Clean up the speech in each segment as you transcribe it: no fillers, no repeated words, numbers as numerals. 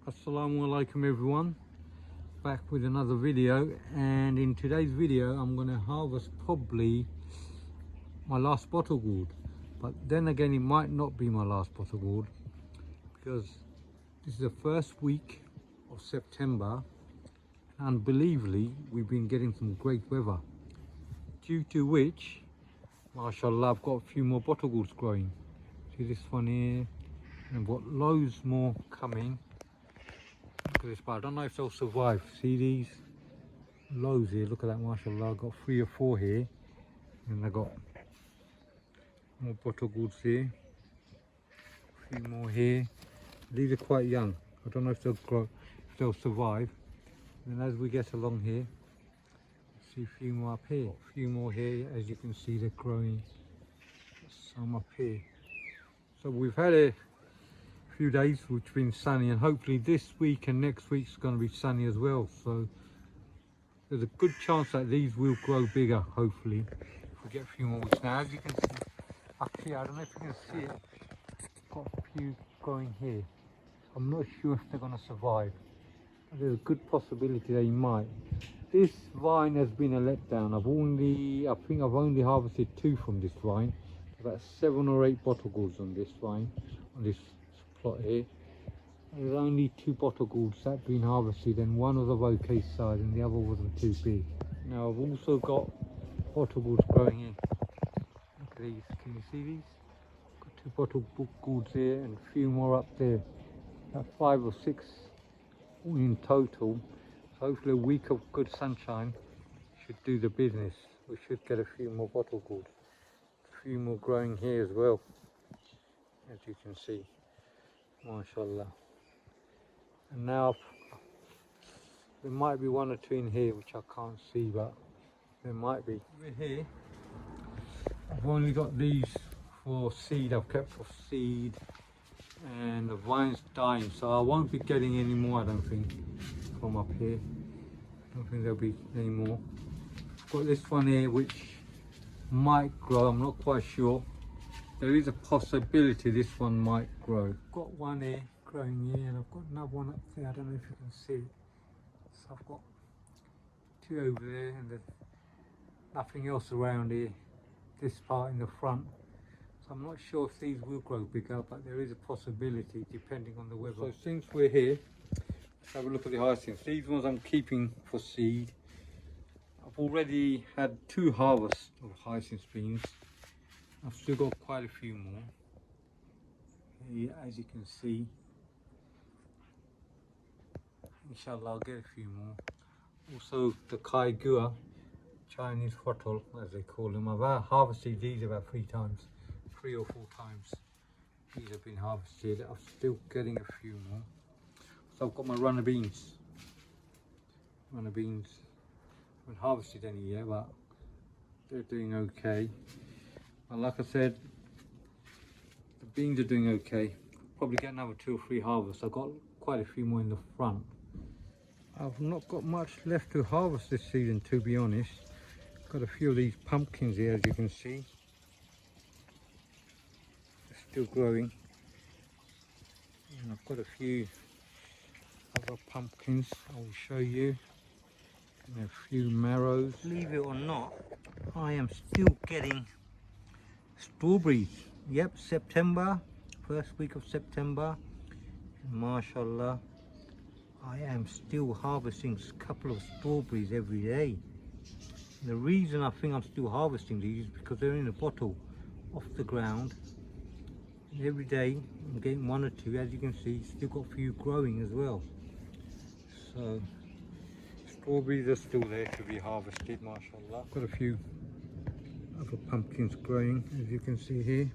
Assalamu alaikum everyone, back with another video, and in today's video I'm going to harvest probably my last bottle gourd, but then again it might not be my last bottle gourd because this is the first week of September and unbelievably we've been getting some great weather, due to which mashallah I've got a few more bottle gourds growing. See this one here, and I've got loads more coming. Look at this, but I don't know if they'll survive. See these loads here, look at that, mashallah. I've got 3 or 4 here, and I've got more bottle gourds here, a few more here. These are quite young, I don't know if they'll grow, if they'll survive. And as we get along here, see a few more up here, a few more here. As you can see, they're growing, some up here. So we've had a few days which have been sunny, and hopefully this week and next week's going to be sunny as well, so there's a good chance that these will grow bigger, hopefully, if we get a few more weeks. Now as you can see up here, I don't know if you can see it, got a few growing here. I'm not sure if they're going to survive. There's a good possibility they might. This vine has been a letdown. I think I've only harvested 2 from this vine. About 7 or 8 bottle gourds on this vine, on this plot here. There's only 2 bottle gourds that have been harvested, and one was of okay size and the other wasn't too big. Now I've also got bottle gourds growing in. Look at these, can you see these? Got 2 bottle gourds here and a few more up there. About 5 or 6 in total. So hopefully a week of good sunshine should do the business. We should get a few more bottle gourds. A few more growing here as well, as you can see, mashallah. And now there might be 1 or 2 in here which I can't see, but there might be. Over here I've only got these for seed. I've kept for seed, and the vine's dying, so I won't be getting any more, I don't think, from up here. I don't think there'll be any more. I've got this one here which might grow, I'm not quite sure. There is a possibility this one might grow. I've got one here growing here, and I've got another one up there, I don't know if you can see it. So I've got 2 over there, and there's nothing else around here, this part in the front. So I'm not sure if these will grow bigger, but there is a possibility depending on the weather. So since we're here, let's have a look at the hyacinths. These ones I'm keeping for seed. I've already had 2 harvests of hyacinth beans. I've still got quite a few more here, as you can see. Inshallah I'll get a few more. Also the kai gua, Chinese hotol as they call them. I've harvested these about 3 times, 3 or 4 times. These have been harvested. I'm still getting a few more. So I've got my runner beans. Runner beans, I haven't harvested any yet, but they're doing okay. And like I said, the beans are doing okay. Probably get another 2 or 3 harvests. I've got quite a few more in the front. I've not got much left to harvest this season, to be honest. Got a few of these pumpkins here, as you can see. They're still growing. And I've got a few other pumpkins I will show you. And a few marrows. Believe it or not, I am still getting strawberries. Yep, September, first week of September, mashallah, I am still harvesting a couple of strawberries every day. And the reason I think I'm still harvesting these is because they're in a bottle off the ground, and every day I'm getting 1 or 2. As you can see, still got a few growing as well. So strawberries are still there to be harvested, mashallah. Got a few other pumpkins growing, as you can see here,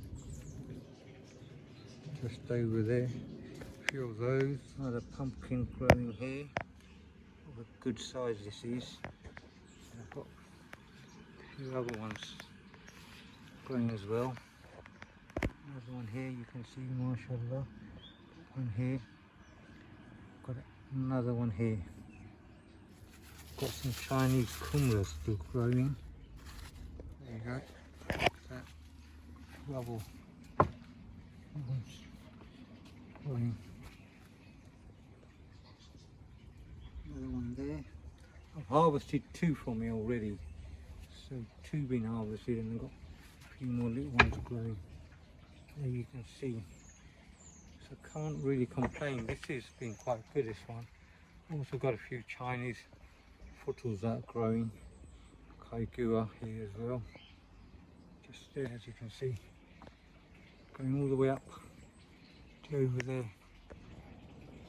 just over there. A few of those. Another pumpkin growing here, of a good size this is. And I've got a few other ones growing as well. Another one here, you can see, mashallah. One here. Got another one here. Got some Chinese kumra still growing. There you go. That rubble. Growing. harvested 2 from here already. So 2 been harvested, and I've got a few more little ones growing. There you can see. So can't really complain. This has been quite good, this one. Also got a few Chinese footles that are growing. Kaigua here as well. Just there, as you can see. Going all the way up to over there.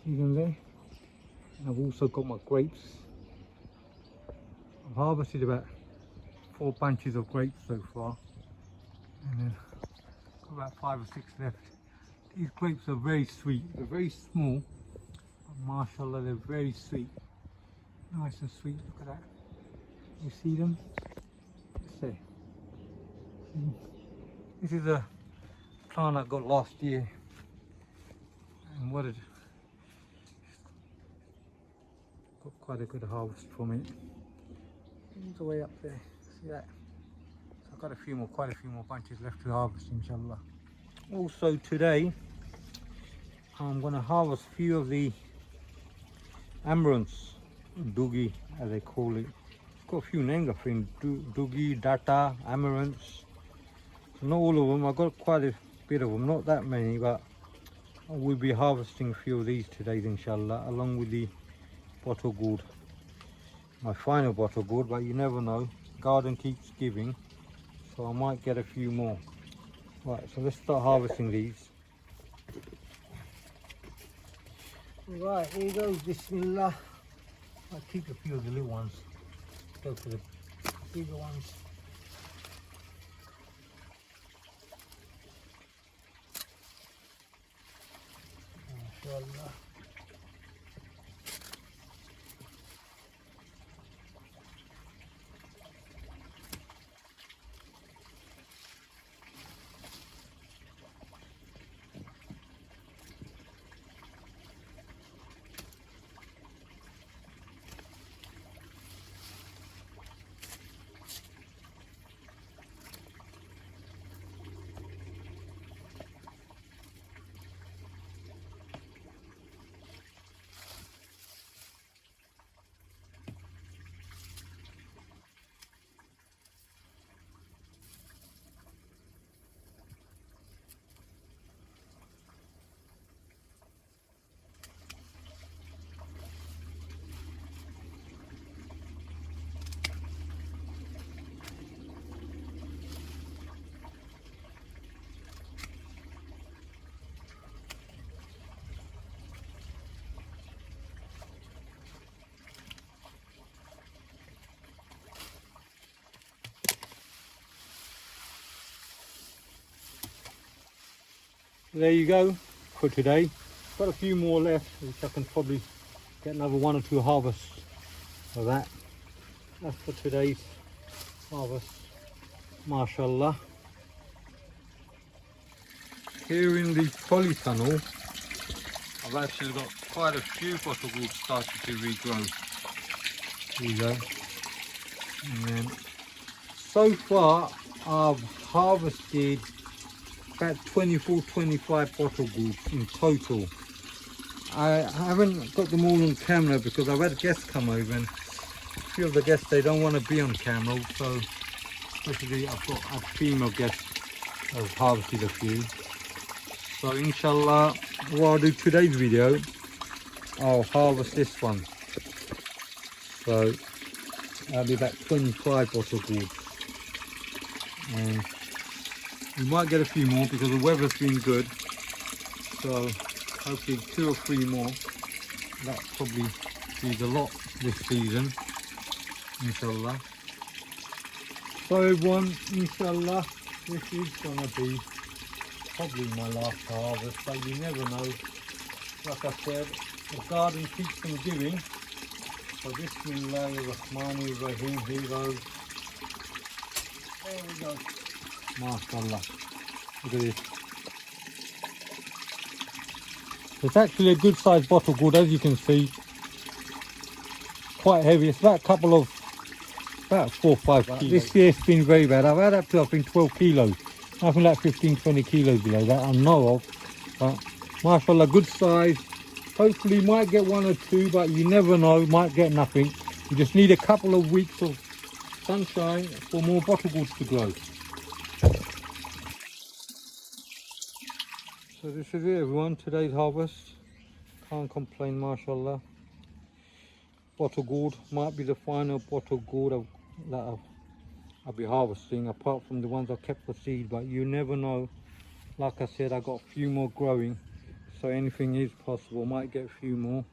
See them there? And I've also got my grapes. I've harvested about 4 bunches of grapes so far. And then got about 5 or 6 left. These grapes are very sweet. They're very small, but mashallah, they're very sweet. Nice and sweet. Look at that. You see them? Just there. See? This is a plant I got last year. And what it got quite a good harvest from it. All the way up there. See that? So I've got quite a few more bunches left to harvest, inshallah. Also today I'm going to harvest a few of the amaranths, doogie as they call it. It's got a few names I think, doogie, data, amaranths. So not all of them, I've got quite a bit of them, not that many, but I will be harvesting a few of these today inshallah, along with the bottle gourd. My final bottle gourd, but you never know, garden keeps giving, so I might get a few more. Right, so let's start harvesting these. Right, here you go, bismillah. I'll keep a few of the little ones, go for the bigger ones. Inshallah. There you go for today. Got a few more left, which I can probably get another 1 or 2 harvests of that. That's for today's harvest, mashallah. Here in the polytunnel, I've actually got quite a few bottle gourds starting to regrow. Here you go. And then so far I've harvested about 24-25 bottle gourds in total. I haven't got them all on camera because I've had guests come over, and a few of the guests, they don't want to be on camera, so especially I've got a female guest I've harvested a few. So inshallah, what I'll do today's video, I'll harvest this one. So that'll be about 25 bottle gourds. And we might get a few more because the weather's been good, so hopefully 2 or 3 more. That probably be a lot this season, inshallah. So everyone, inshallah, this is gonna be probably my last harvest, but you never know. Like I said, the garden keeps on giving. So Bismillahirrahmanirrahim, here goes. There we go. MashaAllah. Look at this. It's actually a good sized bottle gourd, as you can see. Quite heavy. It's about about 4 or 5 kilos. This year it's been very bad. I've had up to 12 kilos. Nothing like 15-20 kilos below that I know of. But mashallah, good size. Hopefully might get 1 or 2, but you never know, might get nothing. We just need a couple of weeks of sunshine for more bottle gourds to grow. So this is it everyone, today's harvest. Can't complain, mashallah. Bottle gourd might be the final bottle gourd that I'll be harvesting, apart from the ones I kept for seed, but you never know. Like I said, I got a few more growing, so anything is possible. Might get a few more.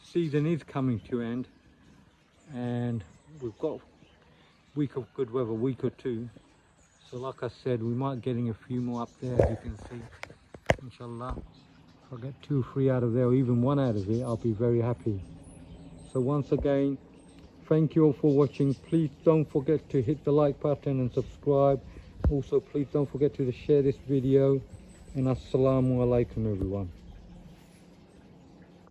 Season is coming to end, and we've got a week of good weather, week or two. So like I said, we might getting a few more up there, as you can see, inshallah. If I get 2 or 3 out of there, or even 1 out of it, I'll be very happy. So once again, thank you all for watching. Please don't forget to hit the like button and subscribe. Also, please don't forget to share this video. And assalamu alaikum everyone.